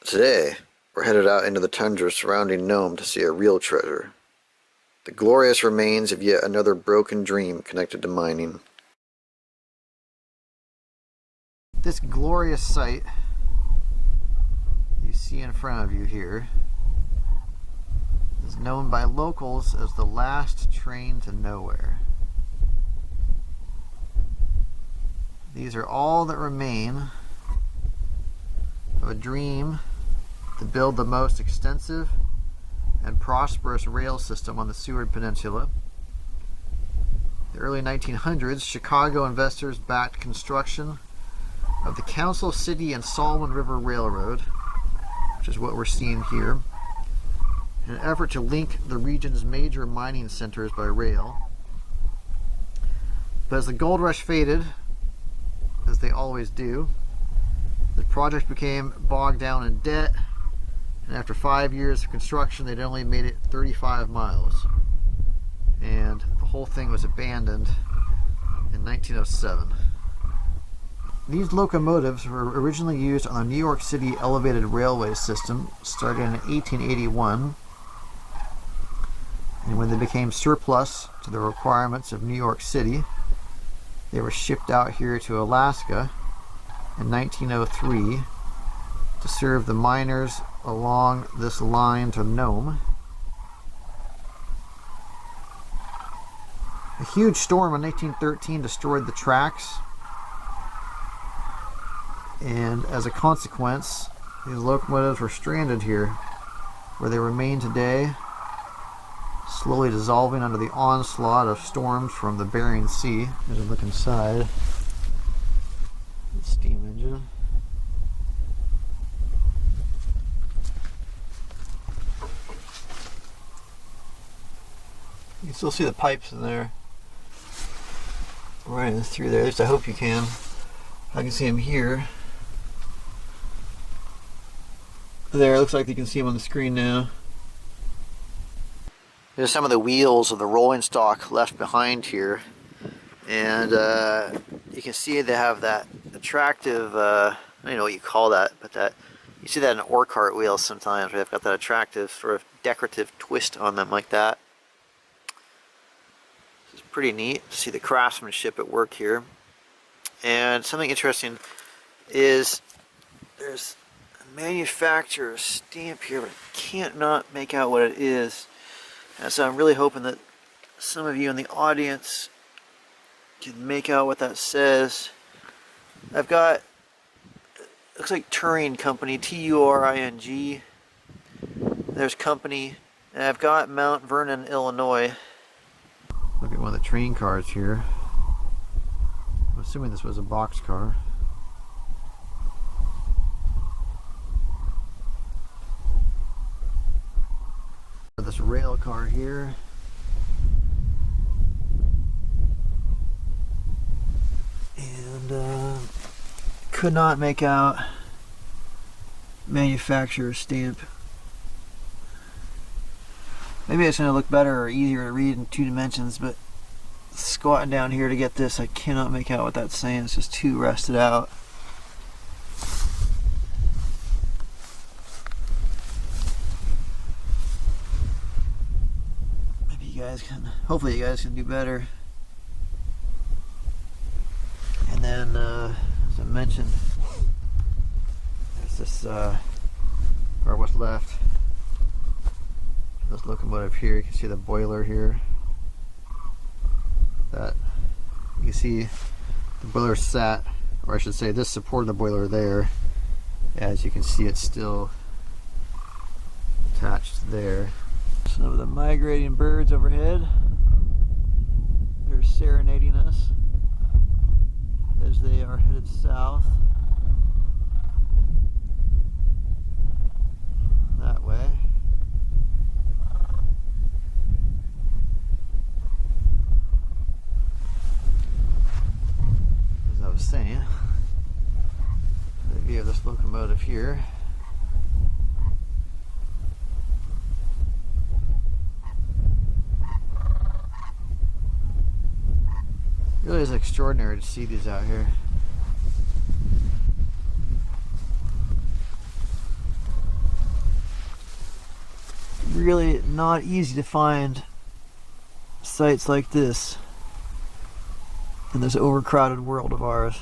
Today, we're headed out into the tundra surrounding Nome to see a real treasure. The glorious remains of yet another broken dream connected to mining. This glorious sight you see in front of you here is known by locals as the last train to nowhere. These are all that remain of a dream to build the most extensive and prosperous rail system on the Seward Peninsula. In the early 1900s, Chicago investors backed construction of the Council City and Solomon River Railroad, which is what we're seeing here, in an effort to link the region's major mining centers by rail. But as the gold rush faded, as they always do, the project became bogged down in debt, and after 5 years of construction, they'd only made it 35 miles. And the whole thing was abandoned in 1907. These locomotives were originally used on the New York City elevated railway system, starting in 1881. And when they became surplus to the requirements of New York City, they were shipped out here to Alaska in 1903 to serve the miners along this line to Nome. A huge storm in 1913 destroyed the tracks, and as a consequence, these locomotives were stranded here, where they remain today, slowly dissolving under the onslaught of storms from the Bering Sea. As we look inside the steam engine. You can still see the pipes in there, running through there. At least I hope you can. I can see them here. There, it looks like you can see them on the screen now. There's some of the wheels of the rolling stock left behind here, and you can see they have that attractive, I don't know what you call that, but that you see that in ore cart wheels sometimes, where they've got that attractive sort of decorative twist on them like that. It's pretty neat to see the craftsmanship at work here. And something interesting is there's a manufacturer's stamp here, but I can't not make out what it is. And so I'm really hoping that some of you in the audience can make out what that says. I've got, looks like Turing Company, T-U-R-I-N-G. There's company, and I've got Mount Vernon, Illinois. Look at one of the train cars here. I'm assuming this was a box car. This rail car here. And could not make out manufacturer's stamp. Maybe it's going to look better or easier to read in 2 dimensions, but squatting down here to get this, I cannot make out what that's saying. It's just too rusted out. Maybe you guys can, hopefully you guys can do better. And then, as I mentioned, there's this, or what's left. This locomotive here, you can see the boiler here. That you can see the boiler sat, or I should say this supported the boiler there. As you can see, it's still attached there. Some of the migrating birds overhead, they're serenading us as they are headed south that way. As I was saying, the view of this locomotive here. It really is extraordinary to see these out here. really not easy to find sites like this in this overcrowded world of ours.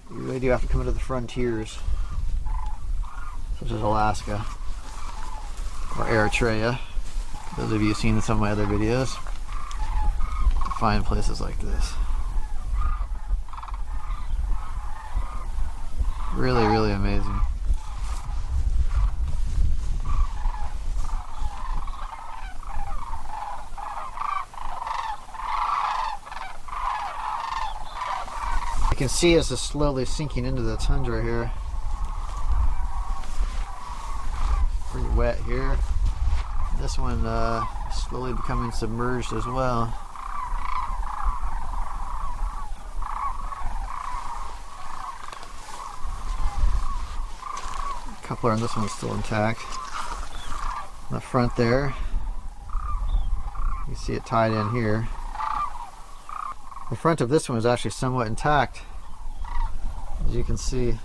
You really do have to come into the frontiers, such as Alaska or Eritrea. Those of you who've seen some of my other videos, to find places like this. Really, really amazing. You can see us slowly sinking into the tundra here. Pretty wet here. This one slowly becoming submerged as well. Coupler on this one's still intact. On the front there, you see it tied in here. The front of this one is actually somewhat intact, as you can see.